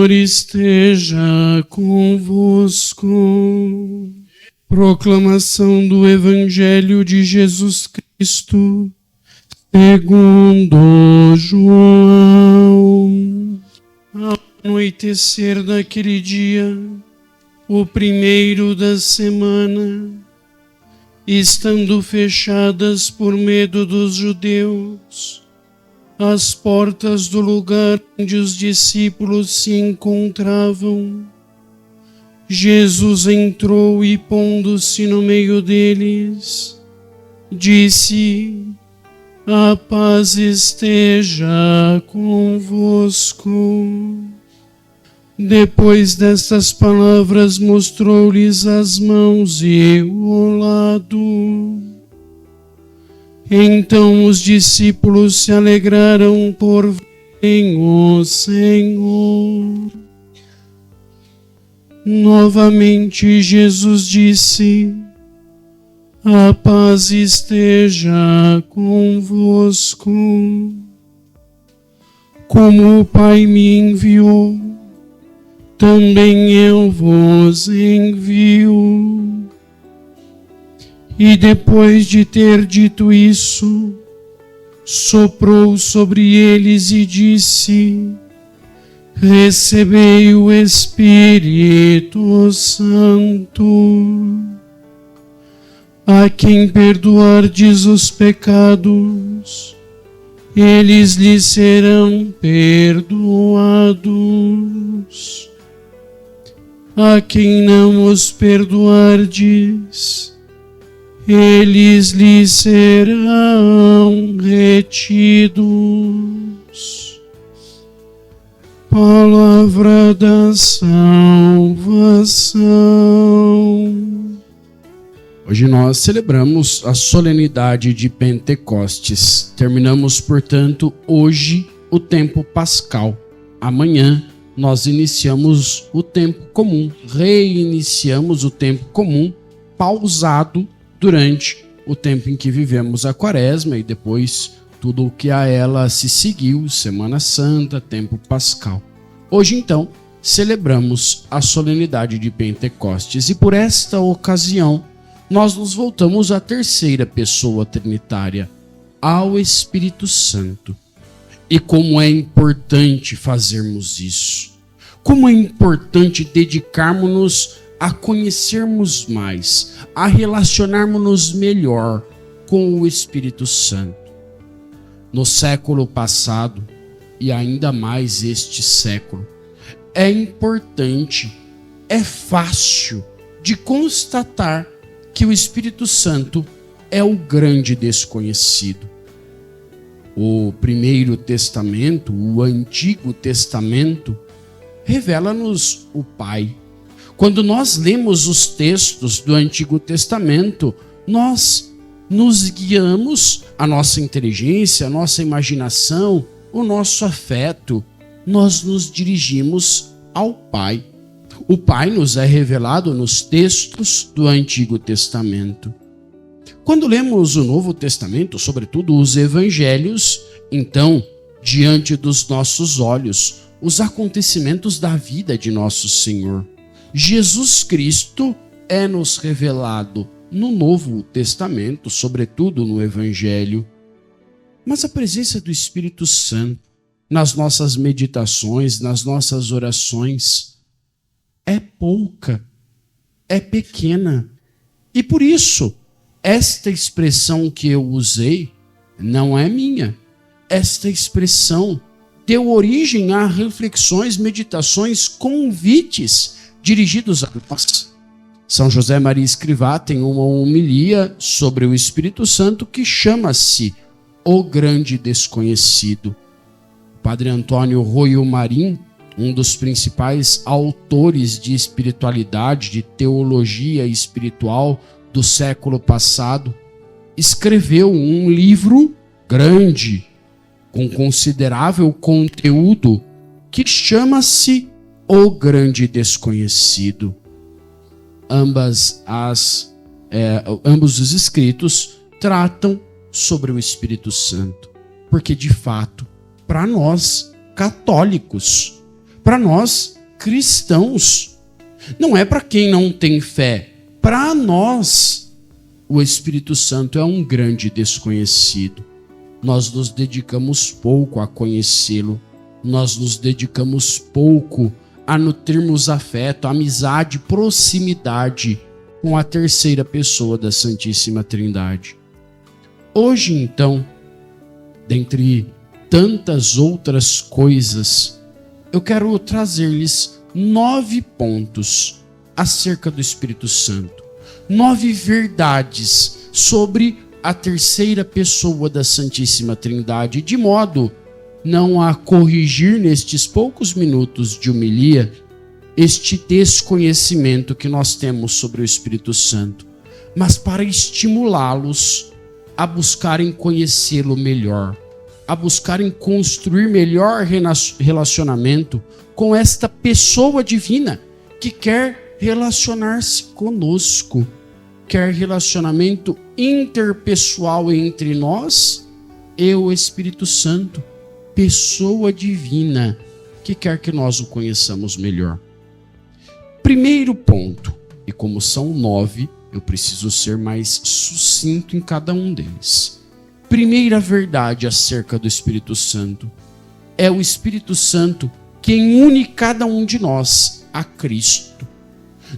Senhor esteja convosco. Proclamação do Evangelho de Jesus Cristo, segundo João. Ao anoitecer daquele dia, o primeiro da semana, estando fechadas por medo dos judeus as portas do lugar onde os discípulos se encontravam, Jesus entrou e, pondo-se no meio deles, disse: a paz esteja convosco. Depois destas palavras, mostrou-lhes as mãos e o lado. Então os discípulos se alegraram por verem o Senhor. Novamente Jesus disse: a paz esteja convosco. Como o Pai me enviou, também eu vos envio. E depois de ter dito isso, soprou sobre eles e disse: recebei o Espírito Santo. A quem perdoardes os pecados, eles lhes serão perdoados. A quem não os perdoardes, eles lhes serão retidos. Palavra da salvação. Hoje nós celebramos a solenidade de Pentecostes. Terminamos, portanto, hoje o tempo pascal. Amanhã nós iniciamos o tempo comum, reiniciamos o tempo comum, pausado durante o tempo em que vivemos a Quaresma e depois tudo o que a ela se seguiu, Semana Santa, tempo pascal. Hoje, então, celebramos a solenidade de Pentecostes e por esta ocasião nós nos voltamos à terceira pessoa trinitária, ao Espírito Santo. E como é importante fazermos isso. Como é importante dedicarmos-nos a conhecermos mais, a relacionarmos-nos melhor com o Espírito Santo. No século passado, e ainda mais este século, é importante, é fácil de constatar que o Espírito Santo é o grande desconhecido. O Primeiro Testamento, o Antigo Testamento, revela-nos o Pai. Quando nós lemos os textos do Antigo Testamento, nós nos guiamos, a nossa inteligência, a nossa imaginação, o nosso afeto, nós nos dirigimos ao Pai. O Pai nos é revelado nos textos do Antigo Testamento. Quando lemos o Novo Testamento, sobretudo os Evangelhos, então, diante dos nossos olhos, os acontecimentos da vida de nosso Senhor. Jesus Cristo é-nos revelado no Novo Testamento, sobretudo no Evangelho. Mas a presença do Espírito Santo nas nossas meditações, nas nossas orações, é pouca, é pequena. E por isso, esta expressão que eu usei não é minha. Esta expressão deu origem a reflexões, meditações, convites dirigidos a nós. São José Maria Escrivá tem uma homilia sobre o Espírito Santo que chama-se O Grande Desconhecido. O Padre Antônio Royo Marim, um dos principais autores de espiritualidade, de teologia espiritual do século passado, escreveu um livro grande, com considerável conteúdo, que chama-se O Grande Desconhecido. Ambos os escritos tratam sobre o Espírito Santo, porque de fato, para nós católicos, para nós cristãos. Não é para quem não tem fé. Para nós, o Espírito Santo é um grande desconhecido. Nós nos dedicamos pouco a conhecê-lo. Nós nos dedicamos pouco a nutrirmos afeto, amizade, proximidade com a terceira pessoa da Santíssima Trindade. Hoje, então, dentre tantas outras coisas, eu quero trazer-lhes 9 pontos acerca do Espírito Santo. 9 verdades sobre a terceira pessoa da Santíssima Trindade, de modo não a corrigir nestes poucos minutos de homilia este desconhecimento que nós temos sobre o Espírito Santo, mas para estimulá-los a buscarem conhecê-lo melhor, a buscarem construir melhor relacionamento com esta pessoa divina que quer relacionar-se conosco, quer relacionamento interpessoal entre nós e o Espírito Santo, pessoa divina que quer que nós o conheçamos melhor. Primeiro ponto, e como são 9, eu preciso ser mais sucinto em cada um deles. Primeira verdade acerca do Espírito Santo: é o Espírito Santo quem une cada um de nós a Cristo.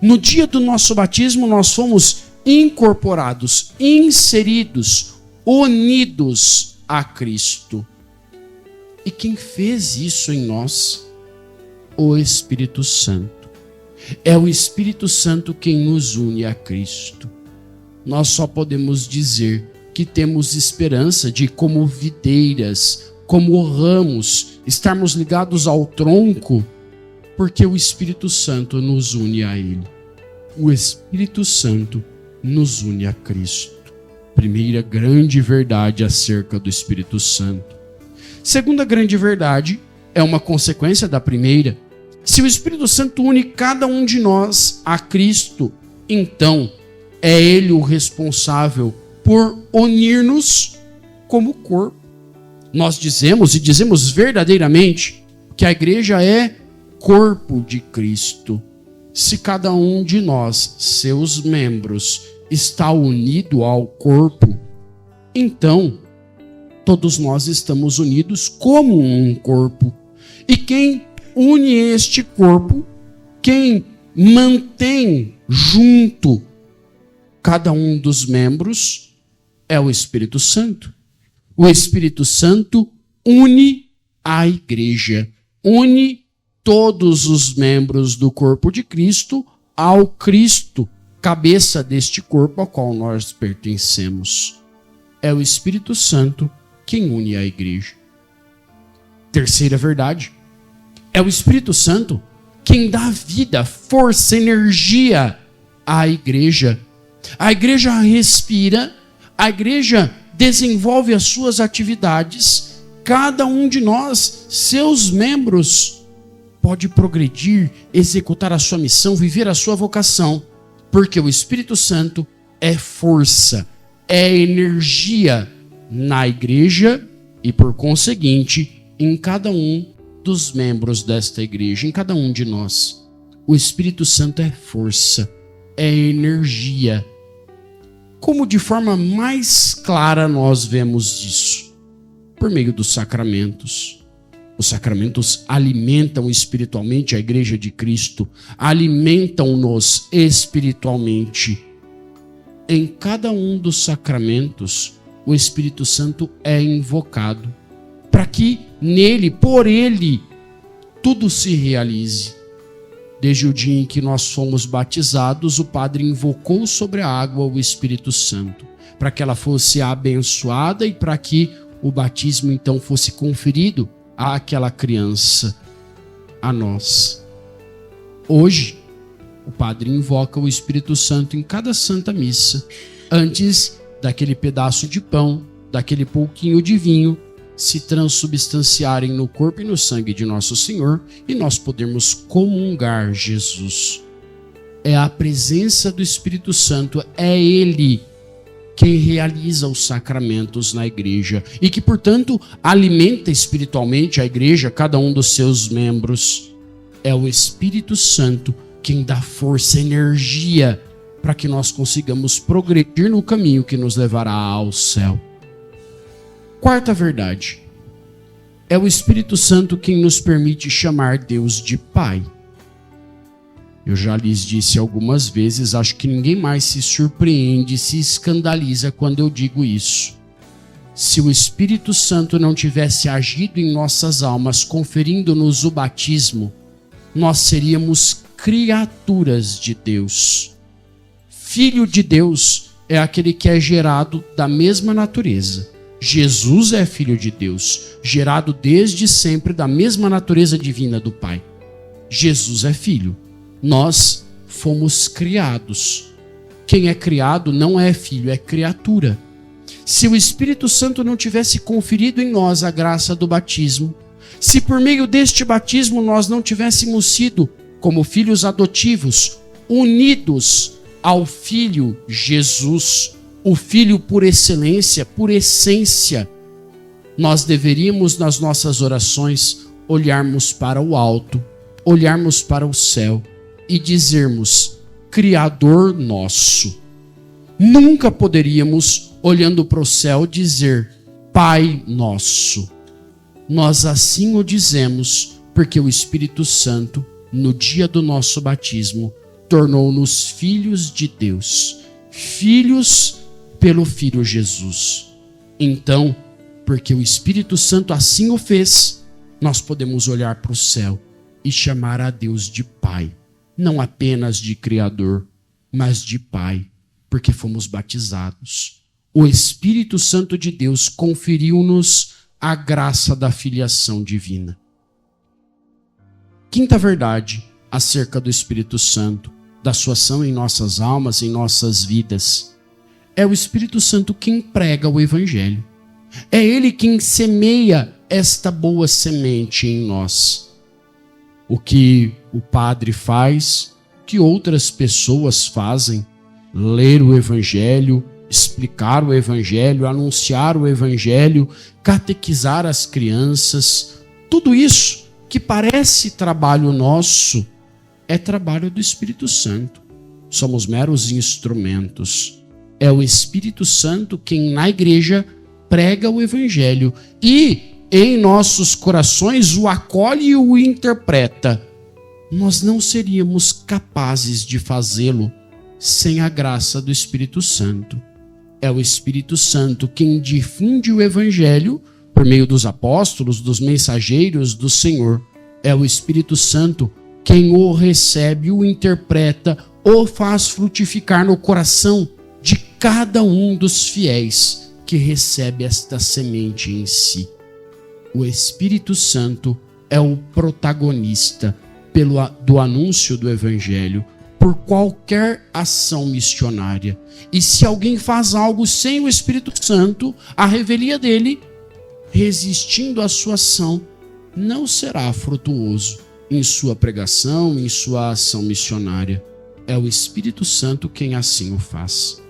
No dia do nosso batismo, nós fomos incorporados, inseridos, unidos a Cristo. E quem fez isso em nós? O Espírito Santo. É o Espírito Santo quem nos une a Cristo. Nós só podemos dizer que temos esperança de, como videiras, como ramos, estarmos ligados ao tronco, porque o Espírito Santo nos une a Ele. O Espírito Santo nos une a Cristo. Primeira grande verdade acerca do Espírito Santo. Segunda grande verdade é uma consequência da primeira. Se o Espírito Santo une cada um de nós a Cristo, então é Ele o responsável por unir-nos como corpo. Nós dizemos, e dizemos verdadeiramente, que a igreja é corpo de Cristo. Se cada um de nós, seus membros, está unido ao corpo, então todos nós estamos unidos como um corpo. E quem une este corpo, quem mantém junto cada um dos membros, é o Espírito Santo. O Espírito Santo une a igreja, une todos os membros do corpo de Cristo ao Cristo, cabeça deste corpo ao qual nós pertencemos. É o Espírito Santo quem une a igreja. Terceira verdade: é o Espírito Santo quem dá vida, força, energia à igreja. A igreja respira, a igreja desenvolve as suas atividades. Cada um de nós, seus membros, pode progredir, executar a sua missão, viver a sua vocação, porque o Espírito Santo é força, é energia na igreja e, por conseguinte, em cada um dos membros desta igreja, em cada um de nós. O Espírito Santo é força, é energia. Como de forma mais clara nós vemos isso? Por meio dos sacramentos. Os sacramentos alimentam espiritualmente a igreja de Cristo, alimentam-nos espiritualmente. Em cada um dos sacramentos, o Espírito Santo é invocado, para que nele, por ele, tudo se realize. Desde o dia em que nós fomos batizados, o Padre invocou sobre a água o Espírito Santo, para que ela fosse abençoada e para que o batismo então fosse conferido àquela criança, a nós. Hoje, o Padre invoca o Espírito Santo em cada Santa Missa, antes daquele pedaço de pão, daquele pouquinho de vinho, se transubstanciarem no corpo e no sangue de nosso Senhor e nós podermos comungar Jesus. É a presença do Espírito Santo, é Ele quem realiza os sacramentos na igreja e que, portanto, alimenta espiritualmente a igreja, cada um dos seus membros. É o Espírito Santo quem dá força, energia para que nós consigamos progredir no caminho que nos levará ao céu. Quarta verdade. É o Espírito Santo quem nos permite chamar Deus de Pai. Eu já lhes disse algumas vezes, acho que ninguém mais se surpreende, se escandaliza quando eu digo isso. Se o Espírito Santo não tivesse agido em nossas almas, conferindo-nos o batismo, nós seríamos criaturas de Deus. Filho de Deus é aquele que é gerado da mesma natureza. Jesus é filho de Deus, gerado desde sempre da mesma natureza divina do Pai. Jesus é filho. Nós fomos criados. Quem é criado não é filho, é criatura. Se o Espírito Santo não tivesse conferido em nós a graça do batismo, se por meio deste batismo nós não tivéssemos sido, como filhos adotivos, unidos ao Filho Jesus, o Filho por excelência, por essência, nós deveríamos nas nossas orações olharmos para o alto, olharmos para o céu e dizermos: Criador nosso. Nunca poderíamos, olhando para o céu, dizer Pai nosso. Nós assim o dizemos porque o Espírito Santo, no dia do nosso batismo, tornou-nos filhos de Deus, filhos pelo Filho Jesus. Então, porque o Espírito Santo assim o fez, nós podemos olhar para o céu e chamar a Deus de Pai, não apenas de Criador, mas de Pai, porque fomos batizados. O Espírito Santo de Deus conferiu-nos a graça da filiação divina. Quinta verdade acerca do Espírito Santo, da sua ação em nossas almas, em nossas vidas. É o Espírito Santo quem prega o Evangelho. É Ele quem semeia esta boa semente em nós. O que o padre faz, que outras pessoas fazem, ler o Evangelho, explicar o Evangelho, anunciar o Evangelho, catequizar as crianças, tudo isso que parece trabalho nosso, é trabalho do Espírito Santo. Somos meros instrumentos. É o Espírito Santo quem na igreja prega o Evangelho e em nossos corações o acolhe e o interpreta. Nós não seríamos capazes de fazê-lo sem a graça do Espírito Santo. É o Espírito Santo quem difunde o Evangelho por meio dos apóstolos, dos mensageiros do Senhor. É o Espírito Santo quem o recebe, o interpreta, o faz frutificar no coração de cada um dos fiéis que recebe esta semente em si. O Espírito Santo é o protagonista do anúncio do Evangelho, por qualquer ação missionária. E se alguém faz algo sem o Espírito Santo, a revelia dele, resistindo à sua ação, não será frutuoso em sua pregação, em sua ação missionária. É o Espírito Santo quem assim o faz.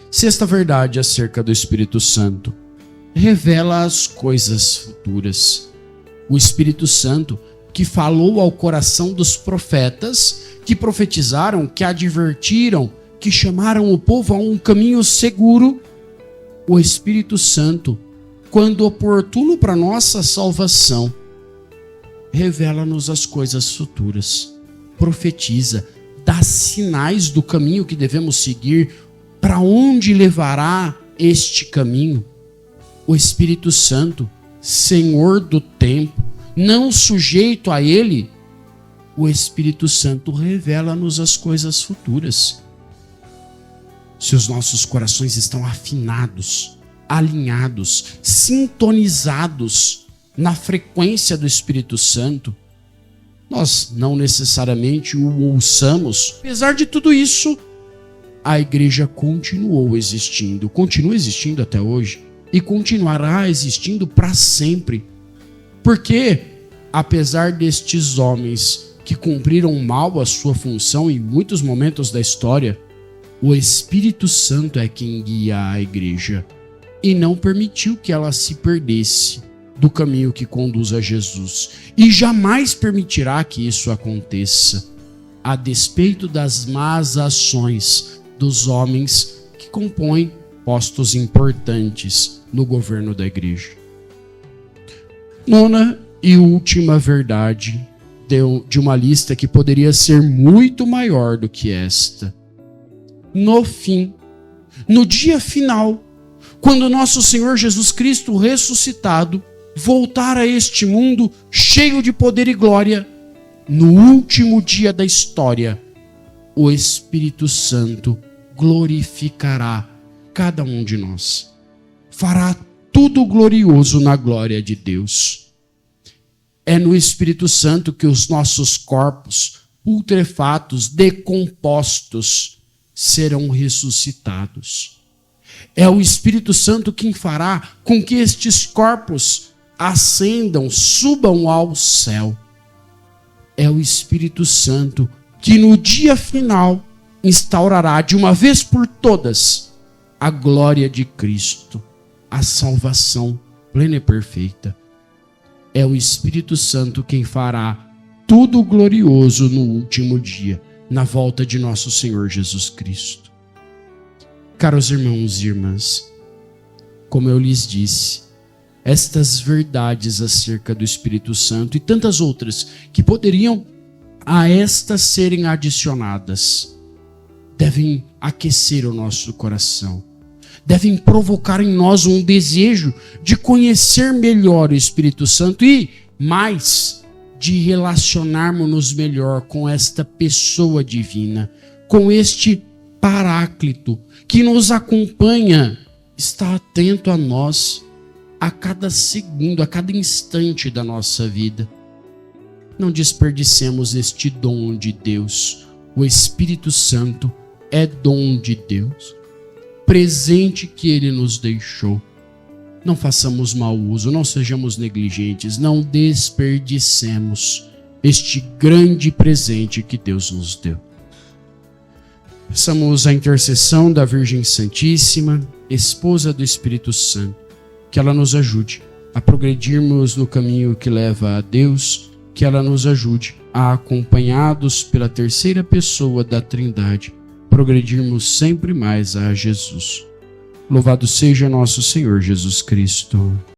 Sexta verdade acerca do Espírito Santo: revela as coisas futuras. O Espírito Santo que falou ao coração dos profetas, que profetizaram, que advertiram, que chamaram o povo a um caminho seguro. O Espírito Santo, quando oportuno para nossa salvação, revela-nos as coisas futuras, profetiza, dá sinais do caminho que devemos seguir, para onde levará este caminho. O Espírito Santo, Senhor do tempo, não sujeito a ele, o Espírito Santo revela-nos as coisas futuras. Se os nossos corações estão afinados, alinhados, sintonizados na frequência do Espírito Santo, nós não necessariamente o ouçamos. Apesar de tudo isso, a igreja continuou existindo, continua existindo até hoje e continuará existindo para sempre. Porque, apesar destes homens que cumpriram mal a sua função em muitos momentos da história, o Espírito Santo é quem guia a igreja e não permitiu que ela se perdesse. do caminho que conduz a Jesus. E jamais permitirá que isso aconteça, a despeito das más ações dos homens que compõem postos importantes no governo da igreja. Nona e última verdade de uma lista que poderia ser muito maior do que esta. No fim, no dia final, quando nosso Senhor Jesus Cristo ressuscitado voltar a este mundo cheio de poder e glória, no último dia da história, o Espírito Santo glorificará cada um de nós. Fará tudo glorioso na glória de Deus. É no Espírito Santo que os nossos corpos putrefatos, decompostos, serão ressuscitados. É o Espírito Santo quem fará com que estes corpos ascendam, subam ao céu. É o Espírito Santo que no dia final instaurará de uma vez por todas a glória de Cristo, a salvação plena e perfeita. É o Espírito Santo quem fará tudo glorioso no último dia, na volta de nosso Senhor Jesus Cristo. Caros irmãos e irmãs, como eu lhes disse, estas verdades acerca do Espírito Santo e tantas outras que poderiam a estas serem adicionadas, devem aquecer o nosso coração, devem provocar em nós um desejo de conhecer melhor o Espírito Santo e, mais, de relacionarmos-nos melhor com esta pessoa divina, com este Paráclito que nos acompanha, está atento a nós a cada segundo, a cada instante da nossa vida. Não desperdicemos este dom de Deus. O Espírito Santo é dom de Deus, presente que Ele nos deixou. Não façamos mau uso, não sejamos negligentes, não desperdicemos este grande presente que Deus nos deu. Peçamos a intercessão da Virgem Santíssima, esposa do Espírito Santo, que ela nos ajude a progredirmos no caminho que leva a Deus, que ela nos ajude a, acompanhados pela terceira pessoa da Trindade, progredirmos sempre mais a Jesus. Louvado seja nosso Senhor Jesus Cristo.